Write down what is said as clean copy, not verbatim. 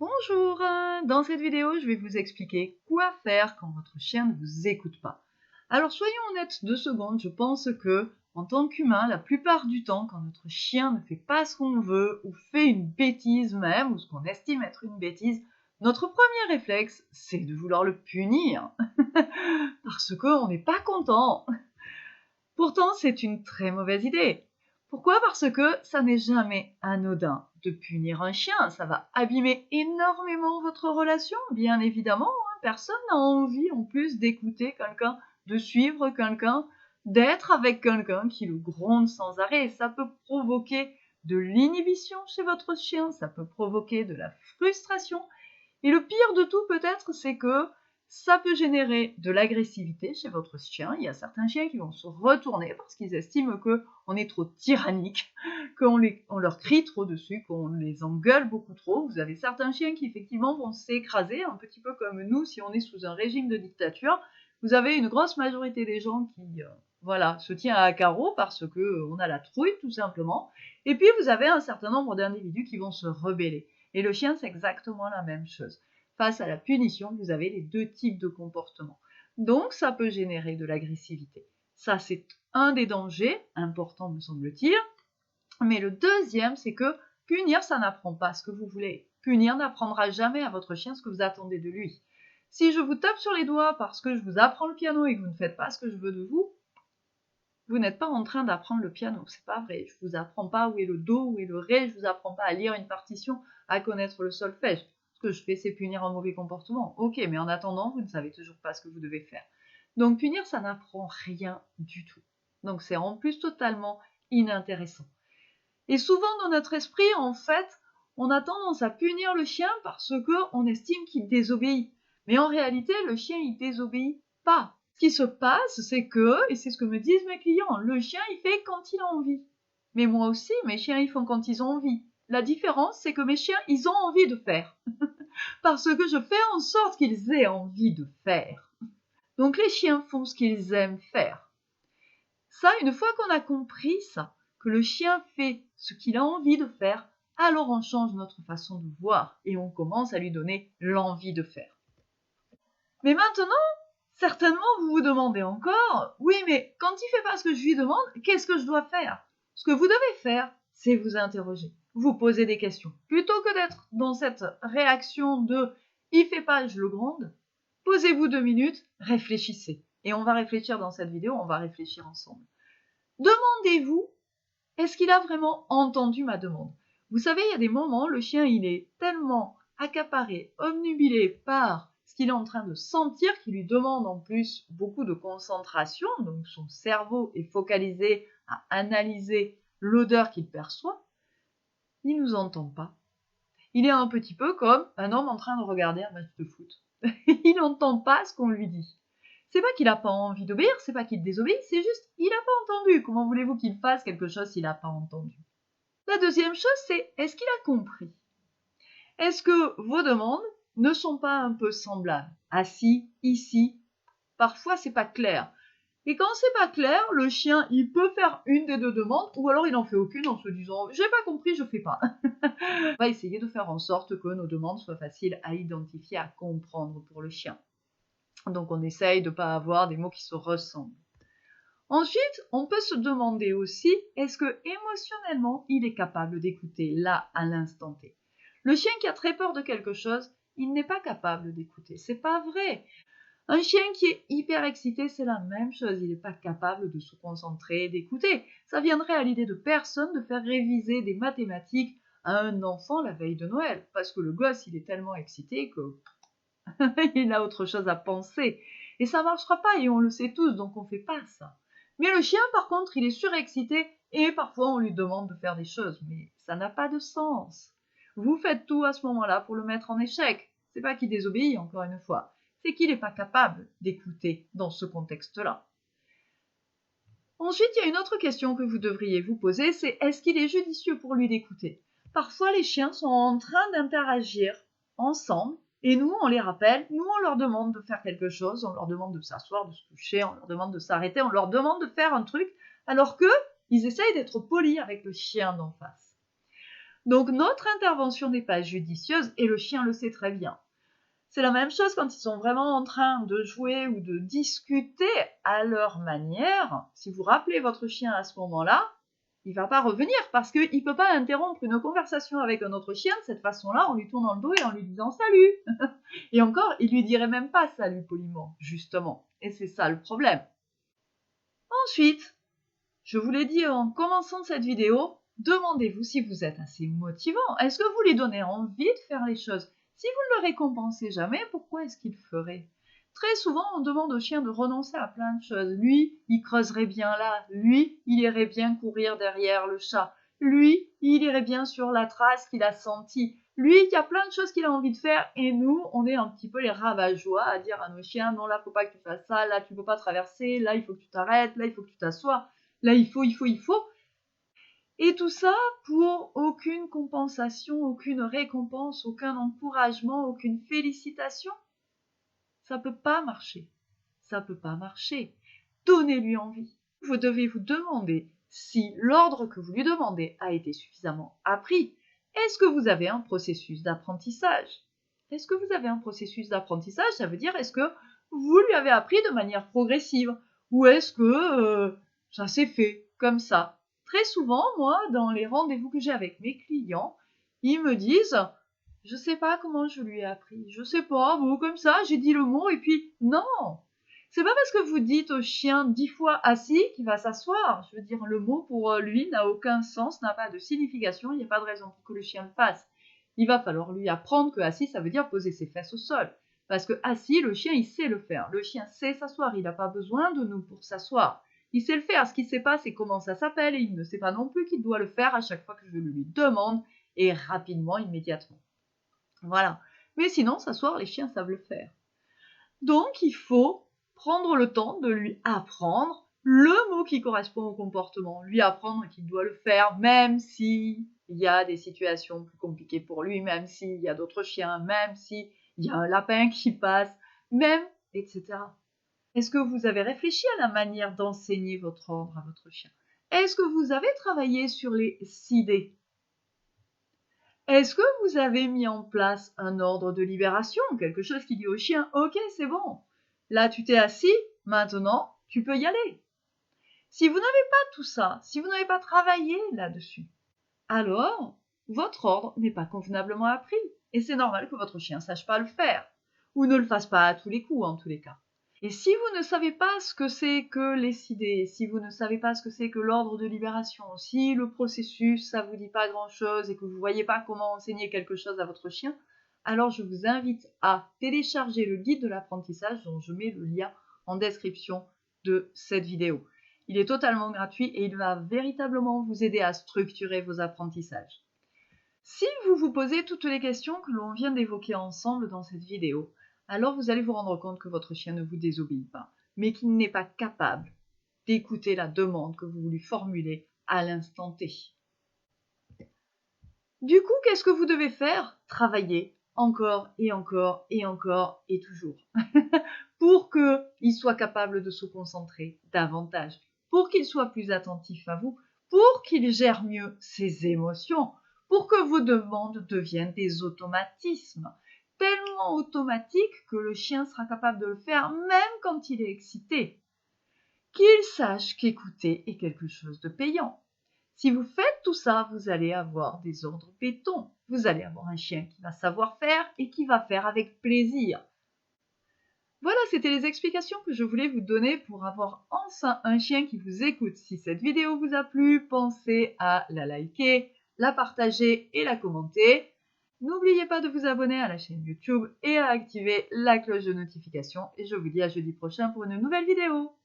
Bonjour, dans cette vidéo, je vais vous expliquer quoi faire quand votre chien ne vous écoute pas. Alors soyons honnêtes 2 secondes, je pense que, en tant qu'humain, la plupart du temps, quand notre chien ne fait pas ce qu'on veut, ou fait une bêtise même, ou ce qu'on estime être une bêtise, notre premier réflexe, c'est de vouloir le punir, parce qu'on n'est pas content. Pourtant, c'est une très mauvaise idée. Pourquoi? Parce que ça n'est jamais anodin de punir un chien. Ça va abîmer énormément votre relation, bien évidemment. Personne n'a envie en plus d'écouter quelqu'un, de suivre quelqu'un, d'être avec quelqu'un qui le gronde sans arrêt. Ça peut provoquer de l'inhibition chez votre chien, ça peut provoquer de la frustration. Et le pire de tout peut-être, c'est que ça peut générer de l'agressivité chez votre chien. Il y a certains chiens qui vont se retourner parce qu'ils estiment qu'on est trop tyrannique, qu'on leur crie trop dessus, qu'on les engueule beaucoup trop. Vous avez certains chiens qui effectivement vont s'écraser, un petit peu comme nous si on est sous un régime de dictature. Vous avez une grosse majorité des gens qui se tient à carreau parce qu'on a la trouille tout simplement. Et puis vous avez un certain nombre d'individus qui vont se rebeller. Et le chien, c'est exactement la même chose. Face à la punition, vous avez les deux types de comportements. Donc, ça peut générer de l'agressivité. Ça, c'est un des dangers importants, me semble-t-il. Mais le deuxième, c'est que punir, ça n'apprend pas ce que vous voulez. Punir n'apprendra jamais à votre chien ce que vous attendez de lui. Si je vous tape sur les doigts parce que je vous apprends le piano et que vous ne faites pas ce que je veux de vous, vous n'êtes pas en train d'apprendre le piano, c'est pas vrai. Je vous apprends pas où est le do, où est le ré, je vous apprends pas à lire une partition, à connaître le solfège. Ce que je fais, c'est punir un mauvais comportement. Ok, mais en attendant, vous ne savez toujours pas ce que vous devez faire. Donc punir, ça n'apprend rien du tout. Donc c'est en plus totalement inintéressant. Et souvent dans notre esprit, en fait, on a tendance à punir le chien parce qu'on estime qu'il désobéit. Mais en réalité, le chien, il désobéit pas. Ce qui se passe, c'est que, et c'est ce que me disent mes clients, le chien, il fait quand il a envie. Mais moi aussi, mes chiens, ils font quand ils ont envie. La différence, c'est que mes chiens, ils ont envie de faire. Parce que je fais en sorte qu'ils aient envie de faire. Donc les chiens font ce qu'ils aiment faire. Ça, une fois qu'on a compris ça, que le chien fait ce qu'il a envie de faire, alors on change notre façon de voir et on commence à lui donner l'envie de faire. Mais maintenant, certainement, vous vous demandez encore, oui, mais quand il fait pas ce que je lui demande, qu'est-ce que je dois faire? Ce que vous devez faire, c'est vous interroger, vous poser des questions. Plutôt que d'être dans cette réaction de il fait pas, je le gronde, posez-vous 2 minutes, réfléchissez. Et on va réfléchir dans cette vidéo, on va réfléchir ensemble. Demandez-vous, est-ce qu'il a vraiment entendu ma demande? Vous savez, il y a des moments, le chien, il est tellement accaparé, obnubilé par ce qu'il est en train de sentir, qui lui demande en plus beaucoup de concentration, donc son cerveau est focalisé à analyser l'odeur qu'il perçoit, il ne nous entend pas. Il est un petit peu comme un homme en train de regarder un match de foot. Il n'entend pas ce qu'on lui dit. C'est pas qu'il n'a pas envie d'obéir, c'est pas qu'il désobéit, c'est juste il n'a pas entendu. Comment voulez-vous qu'il fasse quelque chose s'il n'a pas entendu? La deuxième chose, c'est est-ce qu'il a compris? Est-ce que vos demandes ne sont pas un peu semblables? Assis, ici, parfois c'est pas clair. Et quand c'est pas clair, le chien, il peut faire une des deux demandes, ou alors il n'en fait aucune en se disant « j'ai pas compris, je fais pas ». On va essayer de faire en sorte que nos demandes soient faciles à identifier, à comprendre pour le chien. Donc on essaye de ne pas avoir des mots qui se ressemblent. Ensuite, on peut se demander aussi, est-ce que émotionnellement, il est capable d'écouter là, à l'instant T? Le chien qui a très peur de quelque chose, il n'est pas capable d'écouter. C'est pas vrai. Un chien qui est hyper excité, c'est la même chose. Il n'est pas capable de se concentrer, d'écouter. Ça viendrait à l'idée de personne de faire réviser des mathématiques à un enfant la veille de Noël. Parce que le gosse, il est tellement excité que il a autre chose à penser. Et ça ne marchera pas, et on le sait tous, donc on ne fait pas ça. Mais le chien, par contre, il est surexcité, et parfois on lui demande de faire des choses. Mais ça n'a pas de sens. Vous faites tout à ce moment-là pour le mettre en échec. C'est pas qu'il désobéit, encore une fois. C'est qu'il n'est pas capable d'écouter dans ce contexte-là. Ensuite, il y a une autre question que vous devriez vous poser, c'est est-ce qu'il est judicieux pour lui d'écouter? Parfois, les chiens sont en train d'interagir ensemble, et nous, on les rappelle, nous, on leur demande de faire quelque chose, on leur demande de s'asseoir, de se coucher, on leur demande de s'arrêter, on leur demande de faire un truc, alors qu'ils essayent d'être polis avec le chien d'en face. Donc notre intervention n'est pas judicieuse et le chien le sait très bien. C'est la même chose quand ils sont vraiment en train de jouer ou de discuter à leur manière. Si vous rappelez votre chien à ce moment-là, il va pas revenir parce qu'il ne peut pas interrompre une conversation avec un autre chien de cette façon-là en lui tournant le dos et en lui disant salut. Et encore, il lui dirait même pas salut poliment, justement. Et c'est ça le problème. Ensuite, je vous l'ai dit en commençant cette vidéo, demandez-vous si vous êtes assez motivant. Est-ce que vous lui donnez envie de faire les choses? Si vous ne le récompensez jamais, pourquoi est-ce qu'il le ferait? Très souvent, on demande au chien de renoncer à plein de choses. Lui, il creuserait bien là. Lui, il irait bien courir derrière le chat. Lui, il irait bien sur la trace qu'il a sentie. Lui, il y a plein de choses qu'il a envie de faire et nous, on est un petit peu les rabat-joie à dire à nos chiens, non, là, faut pas que tu fasses ça, là, tu peux pas traverser, là, il faut que tu t'arrêtes, là, il faut que tu t'assoies. Là, il faut. Et tout ça pour aucune compensation, aucune récompense, aucun encouragement, aucune félicitation. Ça peut pas marcher. Ça peut pas marcher. Donnez-lui envie. Vous devez vous demander si l'ordre que vous lui demandez a été suffisamment appris. Est-ce que vous avez un processus d'apprentissage? Est-ce que vous avez un processus d'apprentissage? Ça veut dire est-ce que vous lui avez appris de manière progressive? Ou est-ce que ça s'est fait comme ça? Très souvent, moi, dans les rendez-vous que j'ai avec mes clients, ils me disent je sais pas comment je lui ai appris, je sais pas, bon, comme ça, j'ai dit le mot et puis non! C'est pas parce que vous dites au chien 10 fois assis qu'il va s'asseoir. Je veux dire, le mot pour lui n'a aucun sens, n'a pas de signification, il n'y a pas de raison pour que le chien le fasse. Il va falloir lui apprendre que assis, ça veut dire poser ses fesses au sol. Parce que assis, le chien, il sait le faire. Le chien sait s'asseoir, il n'a pas besoin de nous pour s'asseoir. Il sait le faire. Ce qu'il ne sait pas, c'est comment ça s'appelle et il ne sait pas non plus qu'il doit le faire à chaque fois que je le lui demande et rapidement, immédiatement. Voilà. Mais sinon, s'asseoir, les chiens savent le faire. Donc, il faut prendre le temps de lui apprendre le mot qui correspond au comportement, lui apprendre qu'il doit le faire, même s'il y a des situations plus compliquées pour lui, même s'il y a d'autres chiens, même s'il y a un lapin qui passe, même, etc. Est-ce que vous avez réfléchi à la manière d'enseigner votre ordre à votre chien? Est-ce que vous avez travaillé sur les 6D? Est-ce que vous avez mis en place un ordre de libération, quelque chose qui dit au chien « Ok, c'est bon, là tu t'es assis, maintenant tu peux y aller ». Si vous n'avez pas tout ça, si vous n'avez pas travaillé là-dessus, alors votre ordre n'est pas convenablement appris et c'est normal que votre chien ne sache pas le faire ou ne le fasse pas à tous les coups en tous les cas. Et si vous ne savez pas ce que c'est que les idées, si vous ne savez pas ce que c'est que l'ordre de libération, si le processus, ça vous dit pas grand-chose et que vous voyez pas comment enseigner quelque chose à votre chien, alors je vous invite à télécharger le guide de l'apprentissage dont je mets le lien en description de cette vidéo. Il est totalement gratuit et il va véritablement vous aider à structurer vos apprentissages. Si vous vous posez toutes les questions que l'on vient d'évoquer ensemble dans cette vidéo, alors vous allez vous rendre compte que votre chien ne vous désobéit pas, mais qu'il n'est pas capable d'écouter la demande que vous lui formulez à l'instant T. Du coup, qu'est-ce que vous devez faire? Travailler encore et encore et encore et toujours pour qu'il soit capable de se concentrer davantage, pour qu'il soit plus attentif à vous, pour qu'il gère mieux ses émotions, pour que vos demandes deviennent des automatismes, tellement automatiques que le chien sera capable de le faire même quand il est excité. Qu'il sache qu'écouter est quelque chose de payant. Si vous faites tout ça, vous allez avoir des ordres béton. Vous allez avoir un chien qui va savoir faire et qui va faire avec plaisir. Voilà, c'était les explications que je voulais vous donner pour avoir enfin un chien qui vous écoute. Si cette vidéo vous a plu, pensez à la liker, la partager et la commenter. N'oubliez pas de vous abonner à la chaîne YouTube et à activer la cloche de notification. Et je vous dis à jeudi prochain pour une nouvelle vidéo.